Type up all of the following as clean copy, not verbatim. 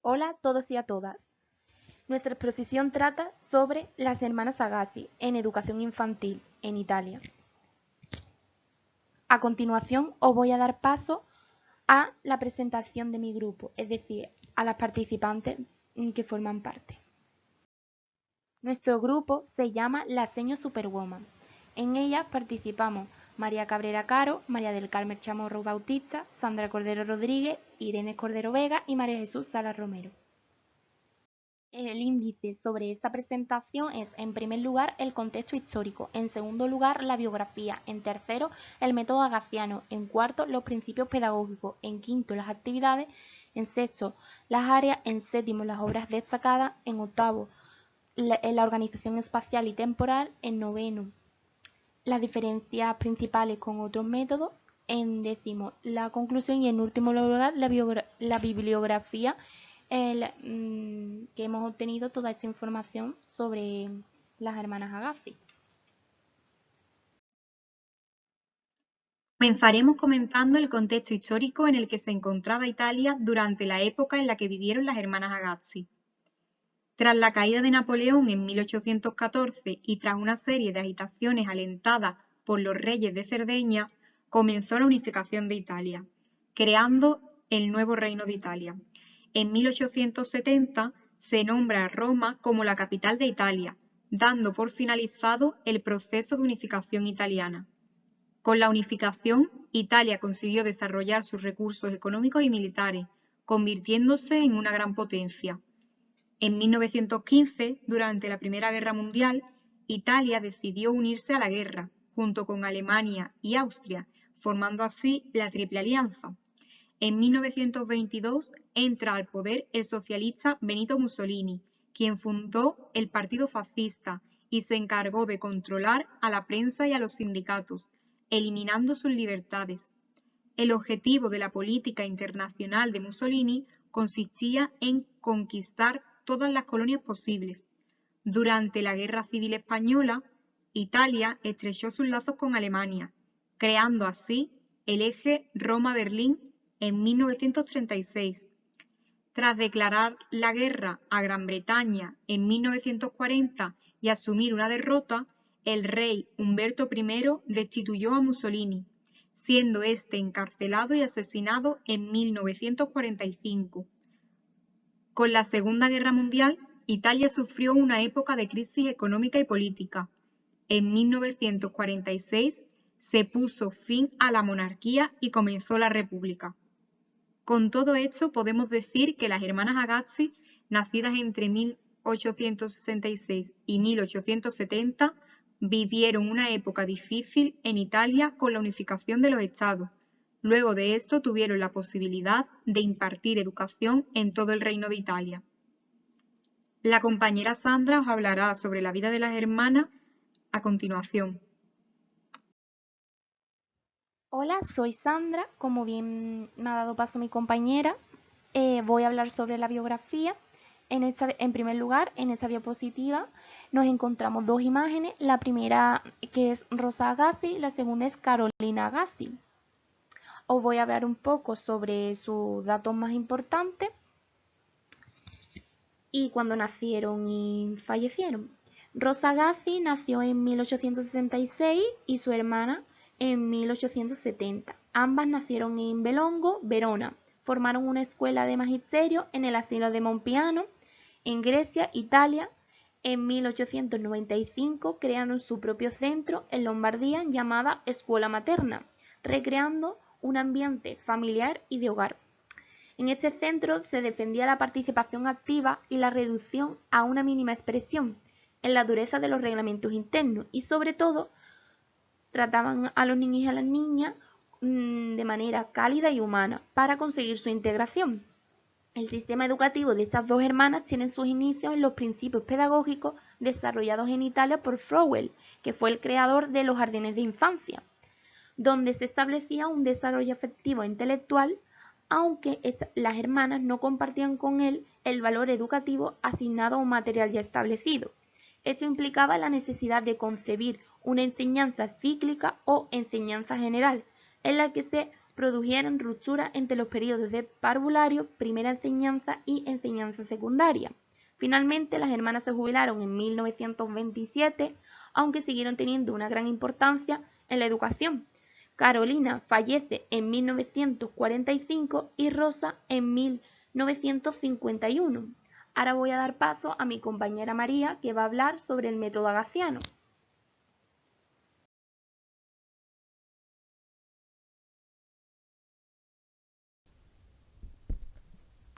Hola a todos y a todas. Nuestra exposición trata sobre las hermanas Agassi en educación infantil en Italia. A continuación os voy a dar paso a la presentación de mi grupo, es decir, a las participantes que forman parte. Nuestro grupo se llama La Seño Superwoman. En ella participamos María Cabrera Caro, María del Carmen Chamorro Bautista, Sandra Cordero Rodríguez, Irene Cordero Vega y María Jesús Sala Romero. El índice sobre esta presentación es, en primer lugar, el contexto histórico, en segundo lugar, la biografía, en tercero, el método agassiano, en cuarto, los principios pedagógicos, en quinto, las actividades, en sexto, las áreas, en séptimo, las obras destacadas, en octavo, la organización espacial y temporal, en noveno, las diferencias principales con otros métodos, en décimo, la conclusión y en último lugar, la bibliografía que hemos obtenido toda esta información sobre las hermanas Agassi. Comenzaremos comentando el contexto histórico en el que se encontraba Italia durante la época en la que vivieron las hermanas Agassi. Tras la caída de Napoleón en 1814 y tras una serie de agitaciones alentadas por los reyes de Cerdeña, comenzó la unificación de Italia, creando el nuevo Reino de Italia. En 1870 se nombra a Roma como la capital de Italia, dando por finalizado el proceso de unificación italiana. Con la unificación, Italia consiguió desarrollar sus recursos económicos y militares, convirtiéndose en una gran potencia. En 1915, durante la Primera Guerra Mundial, Italia decidió unirse a la guerra, junto con Alemania y Austria, formando así la Triple Alianza. En 1922 entra al poder el socialista Benito Mussolini, quien fundó el Partido Fascista y se encargó de controlar a la prensa y a los sindicatos, eliminando sus libertades. El objetivo de la política internacional de Mussolini consistía en conquistar todas las colonias posibles. Durante la Guerra Civil Española, Italia estrechó sus lazos con Alemania, creando así el eje Roma-Berlín en 1936. Tras declarar la guerra a Gran Bretaña en 1940 y asumir una derrota, el rey Humberto I destituyó a Mussolini, siendo este encarcelado y asesinado en 1945. Con la Segunda Guerra Mundial, Italia sufrió una época de crisis económica y política. En 1946 se puso fin a la monarquía y comenzó la República. Con todo esto podemos decir que las hermanas Agassi, nacidas entre 1866 y 1870, vivieron una época difícil en Italia con la unificación de los estados. Luego de esto tuvieron la posibilidad de impartir educación en todo el Reino de Italia. La compañera Sandra os hablará sobre la vida de las hermanas a continuación. Hola, soy Sandra, como bien me ha dado paso mi compañera, voy a hablar sobre la biografía. En primer lugar, en esta diapositiva nos encontramos dos imágenes, la primera que es Rosa Agassi, la segunda es Carolina Agassi. Os voy a hablar un poco sobre sus datos más importantes y cuando nacieron y fallecieron. Rosa Agassi nació en 1866 y su hermana en 1870. Ambas nacieron en Belongo, Verona. Formaron una escuela de magisterio en el asilo de Monpiano, en Grecia, Italia. En 1895 crearon su propio centro en Lombardía llamada Escuela Materna, recreando un ambiente familiar y de hogar. En este centro se defendía la participación activa y la reducción a una mínima expresión en la dureza de los reglamentos internos y sobre todo trataban a los niños y a las niñas de manera cálida y humana para conseguir su integración. El sistema educativo de estas dos hermanas tiene sus inicios en los principios pedagógicos desarrollados en Italia por Froebel, que fue el creador de los jardines de infancia, donde se establecía un desarrollo afectivo e intelectual, aunque las hermanas no compartían con él el valor educativo asignado a un material ya establecido. Esto implicaba la necesidad de concebir una enseñanza cíclica o enseñanza general, en la que se produjeron ruptura entre los periodos de parvulario, primera enseñanza y enseñanza secundaria. Finalmente, las hermanas se jubilaron en 1927, aunque siguieron teniendo una gran importancia en la educación. Carolina fallece en 1945 y Rosa en 1951. Ahora voy a dar paso a mi compañera María, que va a hablar sobre el método agassiano.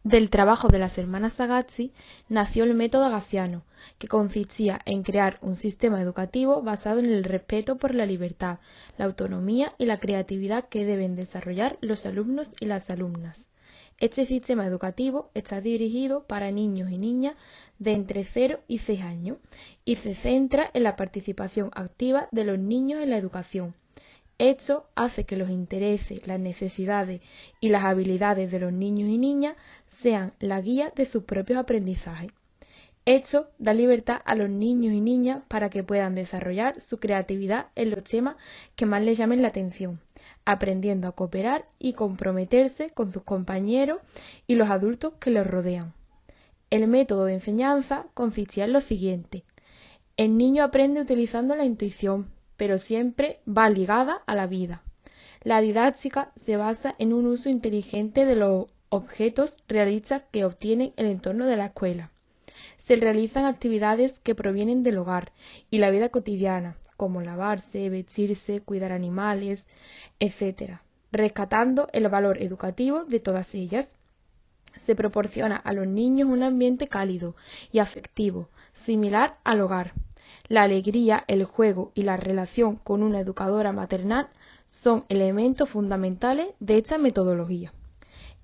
Del trabajo de las hermanas Sagazzi nació el método agassiano, que consistía en crear un sistema educativo basado en el respeto por la libertad, la autonomía y la creatividad que deben desarrollar los alumnos y las alumnas. Este sistema educativo está dirigido para niños y niñas de entre 0 y 6 años y se centra en la participación activa de los niños en la educación. Esto hace que los intereses, las necesidades y las habilidades de los niños y niñas sean la guía de sus propios aprendizajes. Esto da libertad a los niños y niñas para que puedan desarrollar su creatividad en los temas que más les llamen la atención, aprendiendo a cooperar y comprometerse con sus compañeros y los adultos que los rodean. El método de enseñanza consistía en lo siguiente. El niño aprende utilizando la intuición, pero siempre va ligada a la vida. La didáctica se basa en un uso inteligente de los objetos realistas que obtiene el entorno de la escuela. Se realizan actividades que provienen del hogar y la vida cotidiana, como lavarse, vestirse, cuidar animales, etc., rescatando el valor educativo de todas ellas. Se proporciona a los niños un ambiente cálido y afectivo, similar al hogar. La alegría, el juego y la relación con una educadora maternal son elementos fundamentales de esta metodología.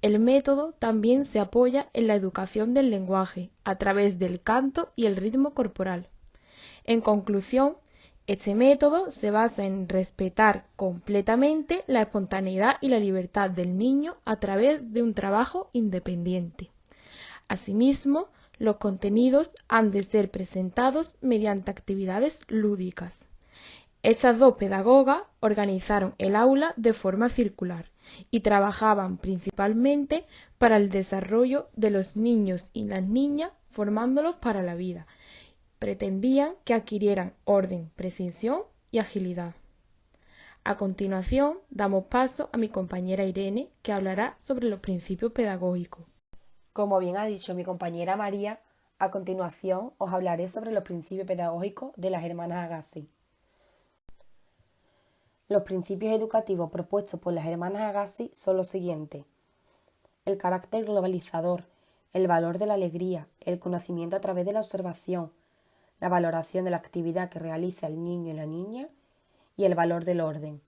El método también se apoya en la educación del lenguaje a través del canto y el ritmo corporal. En conclusión, este método se basa en respetar completamente la espontaneidad y la libertad del niño a través de un trabajo independiente. Asimismo, los contenidos han de ser presentados mediante actividades lúdicas. Estas dos pedagogas organizaron el aula de forma circular y trabajaban principalmente para el desarrollo de los niños y las niñas, formándolos para la vida. Pretendían que adquirieran orden, precisión y agilidad. A continuación, damos paso a mi compañera Irene, que hablará sobre los principios pedagógicos. Como bien ha dicho mi compañera María, a continuación os hablaré sobre los principios pedagógicos de las hermanas Agassi. Los principios educativos propuestos por las hermanas Agassi son los siguientes: el carácter globalizador, el valor de la alegría, el conocimiento a través de la observación, la valoración de la actividad que realiza el niño y la niña y el valor del orden.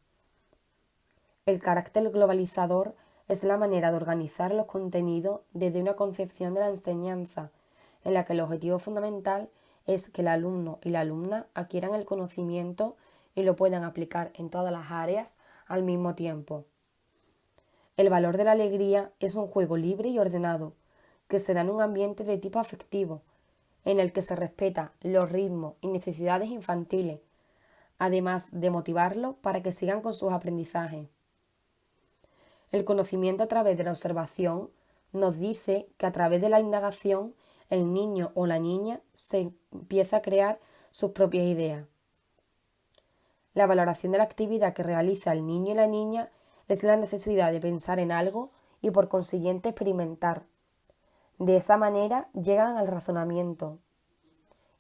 El carácter globalizador es la manera de organizar los contenidos desde una concepción de la enseñanza, en la que el objetivo fundamental es que el alumno y la alumna adquieran el conocimiento y lo puedan aplicar en todas las áreas al mismo tiempo. El valor de la alegría es un juego libre y ordenado, que se da en un ambiente de tipo afectivo, en el que se respeta los ritmos y necesidades infantiles, además de motivarlos para que sigan con sus aprendizajes. El conocimiento a través de la observación nos dice que a través de la indagación el niño o la niña se empieza a crear sus propias ideas. La valoración de la actividad que realiza el niño y la niña es la necesidad de pensar en algo y por consiguiente experimentar. De esa manera llegan al razonamiento.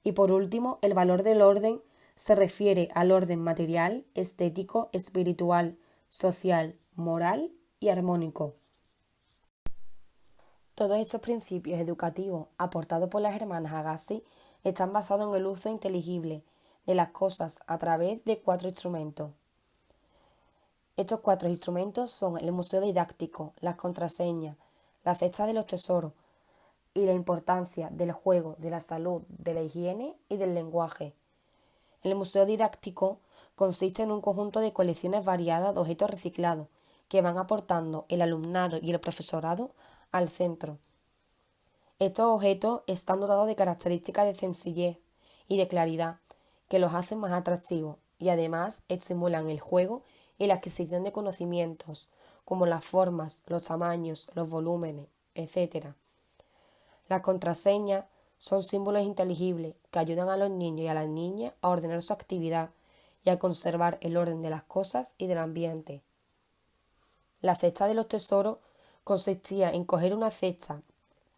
Y por último, el valor del orden se refiere al orden material, estético, espiritual, social, moral y armónico. Todos estos principios educativos aportados por las hermanas Agassi están basados en el uso inteligible de las cosas a través de 4 instrumentos. Estos 4 instrumentos son el museo didáctico, las contraseñas, la cesta de los tesoros y la importancia del juego, de la salud, de la higiene y del lenguaje. El museo didáctico consiste en un conjunto de colecciones variadas de objetos reciclados que van aportando el alumnado y el profesorado al centro. Estos objetos están dotados de características de sencillez y de claridad que los hacen más atractivos y además estimulan el juego y la adquisición de conocimientos como las formas, los tamaños, los volúmenes, etc. Las contraseñas son símbolos inteligibles que ayudan a los niños y a las niñas a ordenar su actividad y a conservar el orden de las cosas y del ambiente. La cesta de los tesoros consistía en coger una cesta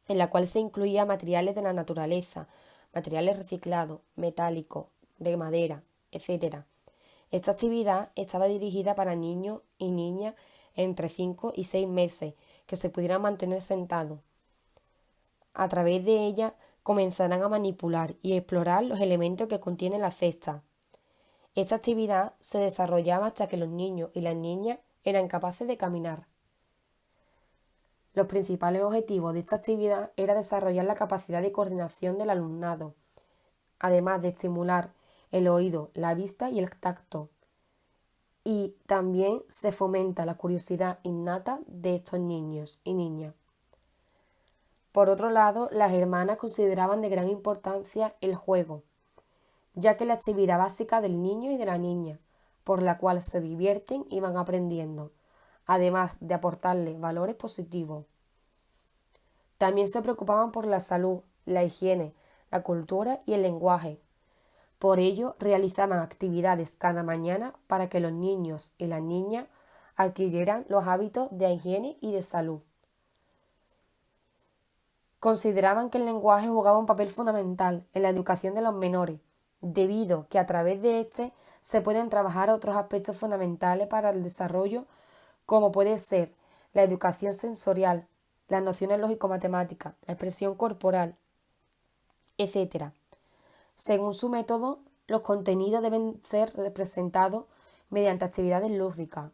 en la cual se incluía materiales de la naturaleza, materiales reciclados, metálicos, de madera, etc. Esta actividad estaba dirigida para niños y niñas entre 5 y 6 meses que se pudieran mantener sentados. A través de ella comenzarán a manipular y explorar los elementos que contiene la cesta. Esta actividad se desarrollaba hasta que los niños y las niñas eran capaces de caminar. Los principales objetivos de esta actividad era desarrollar la capacidad de coordinación del alumnado, además de estimular el oído, la vista y el tacto. Y también se fomenta la curiosidad innata de estos niños y niñas. Por otro lado, las hermanas consideraban de gran importancia el juego, ya que es la actividad básica del niño y de la niña, por la cual se divierten y van aprendiendo, además de aportarles valores positivos. También se preocupaban por la salud, la higiene, la cultura y el lenguaje. Por ello, realizaban actividades cada mañana para que los niños y las niñas adquirieran los hábitos de higiene y de salud. Consideraban que el lenguaje jugaba un papel fundamental en la educación de los menores, debido que a través de este se pueden trabajar otros aspectos fundamentales para el desarrollo, como puede ser la educación sensorial, las nociones lógico-matemáticas, la expresión corporal, etc. Según su método, los contenidos deben ser representados mediante actividades lúdicas.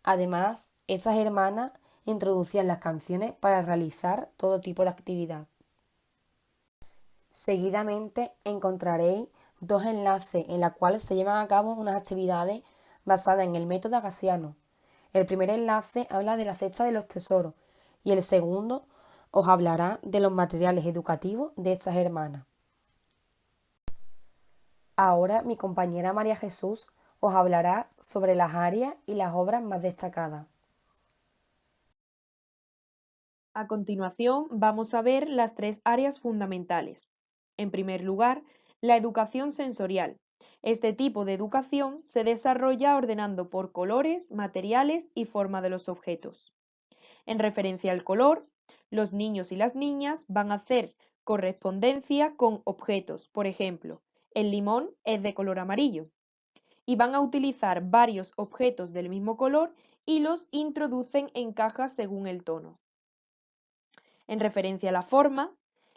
Además, esas hermanas introducían las canciones para realizar todo tipo de actividad. Seguidamente encontraréis dos enlaces en los cuales se llevan a cabo unas actividades basadas en el método agassiano. El primer enlace habla de la cesta de los tesoros y el segundo os hablará de los materiales educativos de estas hermanas. Ahora mi compañera María Jesús os hablará sobre las áreas y las obras más destacadas. A continuación, vamos a ver las tres áreas fundamentales. En primer lugar, la educación sensorial. Este tipo de educación se desarrolla ordenando por colores, materiales y forma de los objetos. En referencia al color, los niños y las niñas van a hacer correspondencia con objetos. Por ejemplo, el limón es de color amarillo. Y van a utilizar varios objetos del mismo color y los introducen en cajas según el tono. En referencia a la forma,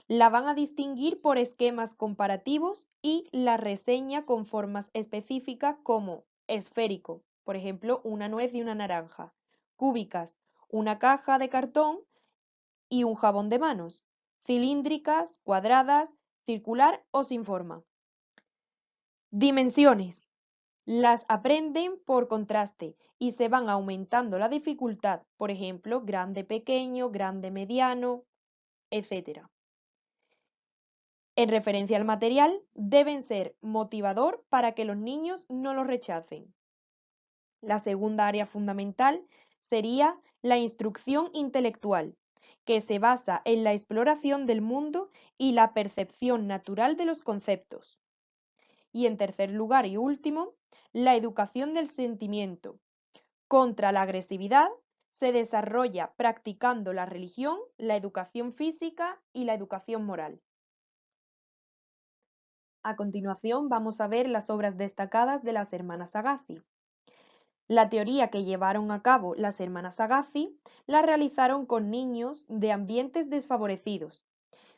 la van a distinguir por esquemas comparativos y la reseña con formas específicas como esférico, por ejemplo, una nuez y una naranja, cúbicas, una caja de cartón y un jabón de manos, cilíndricas, cuadradas, circular o sin forma. Dimensiones. Las aprenden por contraste y se van aumentando la dificultad, por ejemplo, grande, pequeño, grande, mediano, etc. En referencia al material, deben ser motivador para que los niños no lo rechacen. La segunda área fundamental sería la instrucción intelectual, que se basa en la exploración del mundo y la percepción natural de los conceptos. Y en tercer lugar y último, la educación del sentimiento. Contra la agresividad se desarrolla practicando la religión, la educación física y la educación moral. A continuación vamos a ver las obras destacadas de las hermanas Agassi. La teoría que llevaron a cabo las hermanas Agassi la realizaron con niños de ambientes desfavorecidos.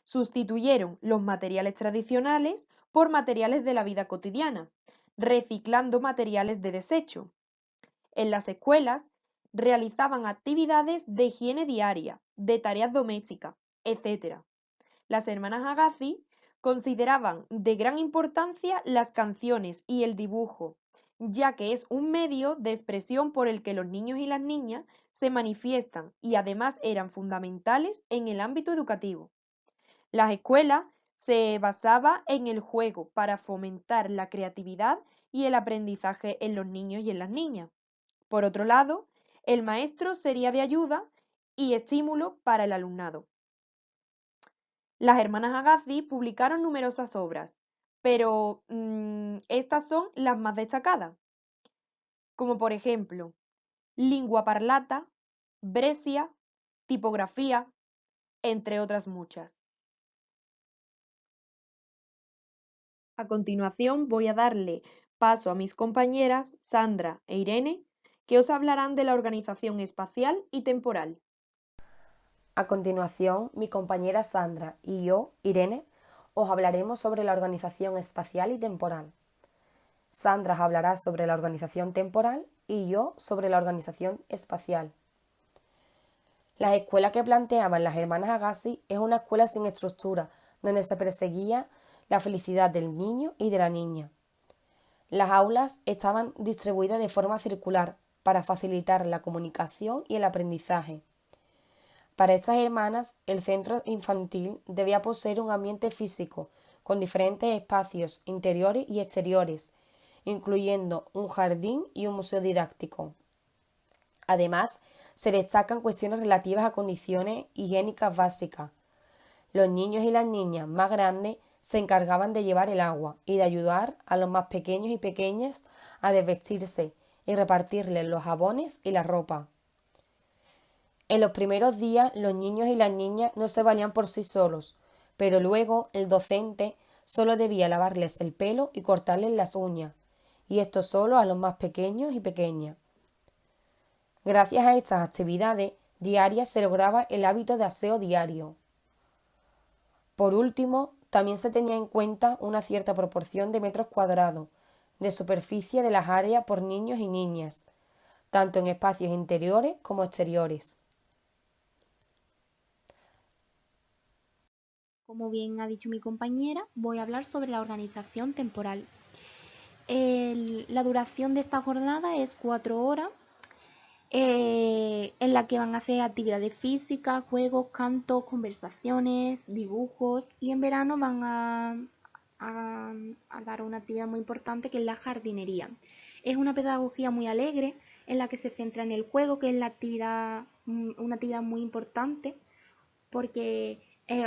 Sustituyeron los materiales tradicionales por materiales de la vida cotidiana, reciclando materiales de desecho. En las escuelas realizaban actividades de higiene diaria, de tareas domésticas, etc. Las hermanas Agassi consideraban de gran importancia las canciones y el dibujo, ya que es un medio de expresión por el que los niños y las niñas se manifiestan y además eran fundamentales en el ámbito educativo. Las escuelas se basaban en el juego para fomentar la creatividad y el aprendizaje en los niños y en las niñas. Por otro lado, el maestro sería de ayuda y estímulo para el alumnado. Las hermanas Agassi publicaron numerosas obras, pero estas son las más destacadas, como por ejemplo Lingua Parlata, Brescia, Tipografía, entre otras muchas. A continuación voy a darle paso a mis compañeras Sandra e Irene, que os hablarán de la organización espacial y temporal. A continuación, mi compañera Sandra y yo, Irene, os hablaremos sobre la organización espacial y temporal. Sandra os hablará sobre la organización temporal y yo sobre la organización espacial. La escuela que planteaban las hermanas Agassi es una escuela sin estructura, donde se perseguía la felicidad del niño y de la niña. Las aulas estaban distribuidas de forma circular para facilitar la comunicación y el aprendizaje. Para estas hermanas, el centro infantil debía poseer un ambiente físico, con diferentes espacios interiores y exteriores, incluyendo un jardín y un museo didáctico. Además, se destacan cuestiones relativas a condiciones higiénicas básicas. Los niños y las niñas más grandes se encargaban de llevar el agua y de ayudar a los más pequeños y pequeñas a desvestirse y repartirles los jabones y la ropa. En los primeros días los niños y las niñas no se valían por sí solos, pero luego el docente solo debía lavarles el pelo y cortarles las uñas, y esto solo a los más pequeños y pequeñas. Gracias a estas actividades diarias se lograba el hábito de aseo diario. Por último, también se tenía en cuenta una cierta proporción de metros cuadrados de superficie de las áreas por niños y niñas, tanto en espacios interiores como exteriores. Como bien ha dicho mi compañera, voy a hablar sobre la organización temporal. La duración de esta jornada es 4 horas, en la que van a hacer actividades físicas, juegos, cantos, conversaciones, dibujos, y en verano van a dar una actividad muy importante que es la jardinería. Es una pedagogía muy alegre en la que se centra en el juego, que es una actividad muy importante porque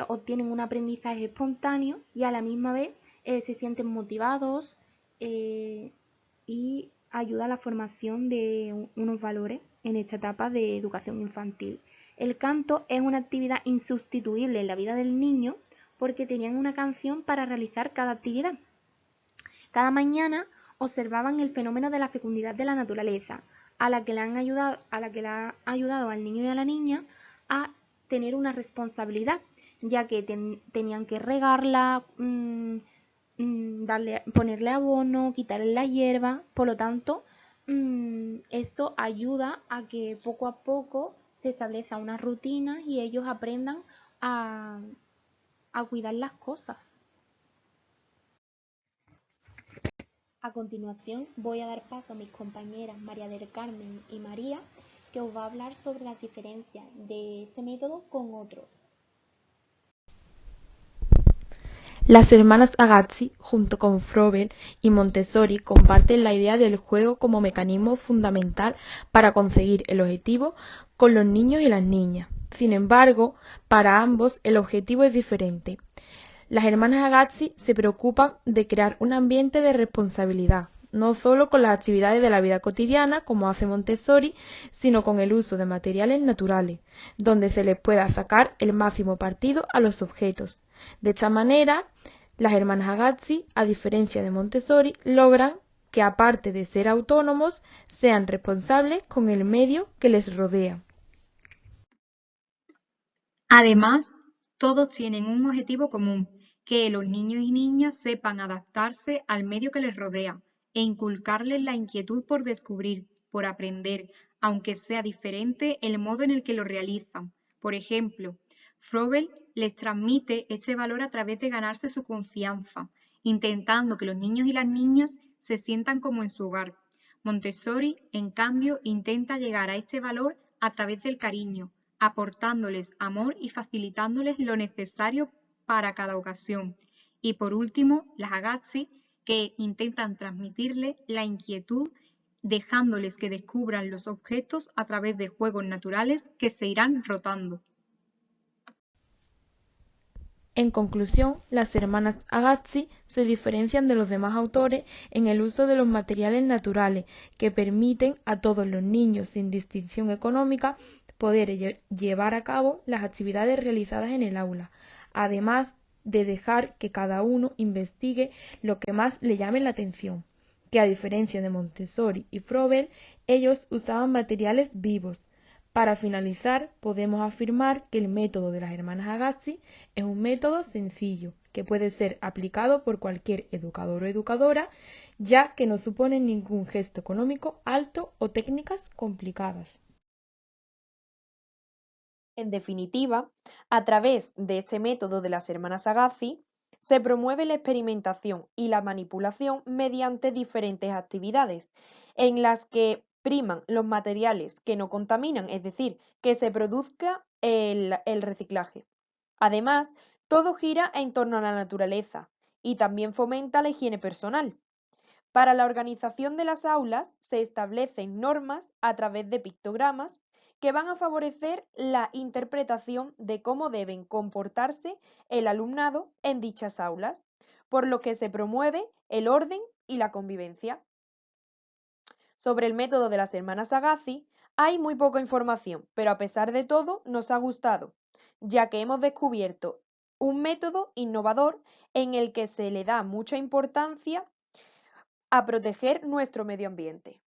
obtienen un aprendizaje espontáneo y a la misma vez se sienten motivados y ayuda a la formación de unos valores en esta etapa de educación infantil. El canto es una actividad insustituible en la vida del niño porque tenían una canción para realizar cada actividad. Cada mañana observaban el fenómeno de la fecundidad de la naturaleza, a la que le ha ayudado al niño y a la niña a tener una responsabilidad, ya que tenían que regarla, ponerle abono, quitarle la hierba. Por lo tanto, esto ayuda a que poco a poco se establezca una rutina y ellos aprendan a cuidar las cosas. A continuación voy a dar paso a mis compañeras María del Carmen y María, que os va a hablar sobre las diferencias de este método con otros. Las hermanas Agassi, junto con Froebel y Montessori, comparten la idea del juego como mecanismo fundamental para conseguir el objetivo con los niños y las niñas. Sin embargo, para ambos el objetivo es diferente. Las hermanas Agassi se preocupan de crear un ambiente de responsabilidad, no solo con las actividades de la vida cotidiana, como hace Montessori, sino con el uso de materiales naturales, donde se les pueda sacar el máximo partido a los objetos. De esta manera, las hermanas Agassi, a diferencia de Montessori, logran que, aparte de ser autónomos, sean responsables con el medio que les rodea. Además, todos tienen un objetivo común, que los niños y niñas sepan adaptarse al medio que les rodea e inculcarles la inquietud por descubrir, por aprender, aunque sea diferente el modo en el que lo realizan. Por ejemplo, Froebel les transmite este valor a través de ganarse su confianza, intentando que los niños y las niñas se sientan como en su hogar. Montessori, en cambio, intenta llegar a este valor a través del cariño, aportándoles amor y facilitándoles lo necesario para cada ocasión. Y por último, las Agassi, que intentan transmitirles la inquietud dejándoles que descubran los objetos a través de juegos naturales que se irán rotando. En conclusión, las hermanas Agassiz se diferencian de los demás autores en el uso de los materiales naturales que permiten a todos los niños sin distinción económica poder llevar a cabo las actividades realizadas en el aula, además de dejar que cada uno investigue lo que más le llame la atención, que a diferencia de Montessori y Froebel, ellos usaban materiales vivos. Para finalizar, podemos afirmar que el método de las hermanas Agassiz es un método sencillo, que puede ser aplicado por cualquier educador o educadora, ya que no supone ningún gesto económico alto o técnicas complicadas. En definitiva, a través de este método de las hermanas Agassiz, se promueve la experimentación y la manipulación mediante diferentes actividades, en las que priman los materiales que no contaminan, es decir, que se produzca el reciclaje. Además, todo gira en torno a la naturaleza y también fomenta la higiene personal. Para la organización de las aulas se establecen normas a través de pictogramas que van a favorecer la interpretación de cómo deben comportarse el alumnado en dichas aulas, por lo que se promueve el orden y la convivencia. Sobre el método de las hermanas Agassiz hay muy poca información, pero a pesar de todo nos ha gustado, ya que hemos descubierto un método innovador en el que se le da mucha importancia a proteger nuestro medio ambiente.